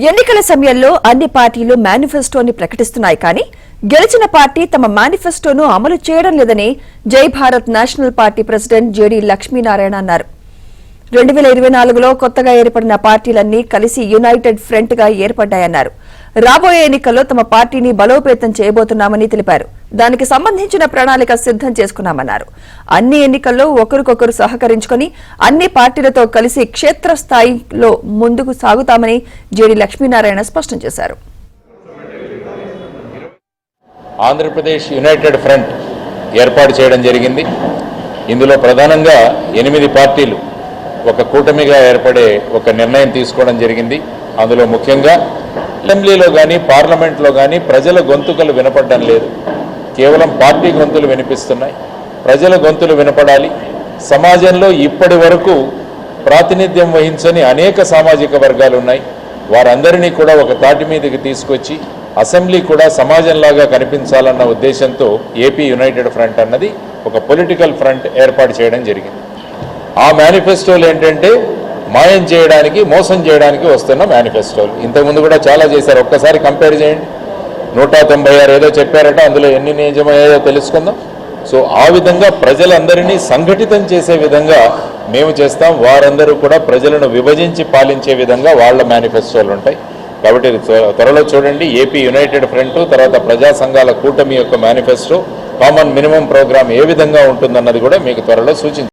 ఎన్నికల సమయంలో అన్ని పార్టీలు మేనిఫెస్టోని ప్రకటిస్తున్నాయి కానీ గెలిచిన పార్టీ తమ మేనిఫెస్టోను అమలు చేయడం లేదని జై Bharat national party president JD Lakshminarayana అన్నారు. 2024లో కొత్తగా ఏర్పడిన పార్టీలన్నీ కలిసి యునైటెడ్ ఫ్రంట్ గా ఏర్పడ్డాయన్నారు. రాబోయే ఎన్నికల్లో తమ పార్టీని బలోపేతం చేయబోతున్నామని తెలిపారు. దానికి సంబంధించిన ప్రణాళిక సిద్ధం చేసుకున్నామన్నారు. అన్ని ఎన్నికల్లో ఒకరికొకరు సహకరించుకుని అన్ని పార్టీలతో కలిసి క్షేత్రస్థాయిలో ముందుకు సాగుతామని జేడీ లక్ష్మీనారాయణ స్పష్టం చేశారు. ఆంధ్రప్రదేశ్ యునైటెడ్ ఫ్రంట్ ఏర్పాటు చేయడం జరిగింది. ఇందులో ప్రధానంగా 8 పార్టీలు ఒక కూటమిగా ఏర్పడే ఒక నిర్ణయం తీసుకోవడం జరిగింది. అందులో ముఖ్యంగా అసెంబ్లీలో కానీ పార్లమెంట్లో కానీ ప్రజల గొంతుకలు వినపడడం లేదు. కేవలం పార్టీ గొంతులు వినిపిస్తున్నాయి. ప్రజల గొంతులు వినపడాలి. సమాజంలో ఇప్పటి వరకు ప్రాతినిధ్యం వహించని అనేక సామాజిక వర్గాలు ఉన్నాయి. వారందరినీ కూడా ఒక తాటి మీదకి తీసుకొచ్చి అసెంబ్లీ కూడా సమాజంలాగా కనిపించాలన్న ఉద్దేశంతో ఏపీ యునైటెడ్ ఫ్రంట్ అన్నది ఒక పొలిటికల్ ఫ్రంట్ ఏర్పాటు చేయడం జరిగింది. ఆ మేనిఫెస్టోలు ఏంటంటే మాయం చేయడానికి, మోసం చేయడానికి వస్తున్న మేనిఫెస్టోలు. ఇంతకుముందు కూడా చాలా చేశారు. ఒక్కసారి కంపేర్ చేయండి. 196 ఏదో చెప్పారట, అందులో ఎన్ని నిజమయ్యాయో తెలుసుకుందాం. సో ఆ విధంగా ప్రజలందరినీ సంఘటితం చేసే విధంగా మేము చేస్తాం. వారందరూ కూడా ప్రజలను విభజించి పాలించే విధంగా వాళ్ళ మేనిఫెస్టోలు ఉంటాయి. కాబట్టి త్వరలో చూడండి ఏపీ యునైటెడ్ ఫ్రంట్, తర్వాత ప్రజా సంఘాల కూటమి యొక్క మేనిఫెస్టో, కామన్ మినిమం ప్రోగ్రామ్ ఏ విధంగా ఉంటుందన్నది కూడా మీకు త్వరలో సూచించారు.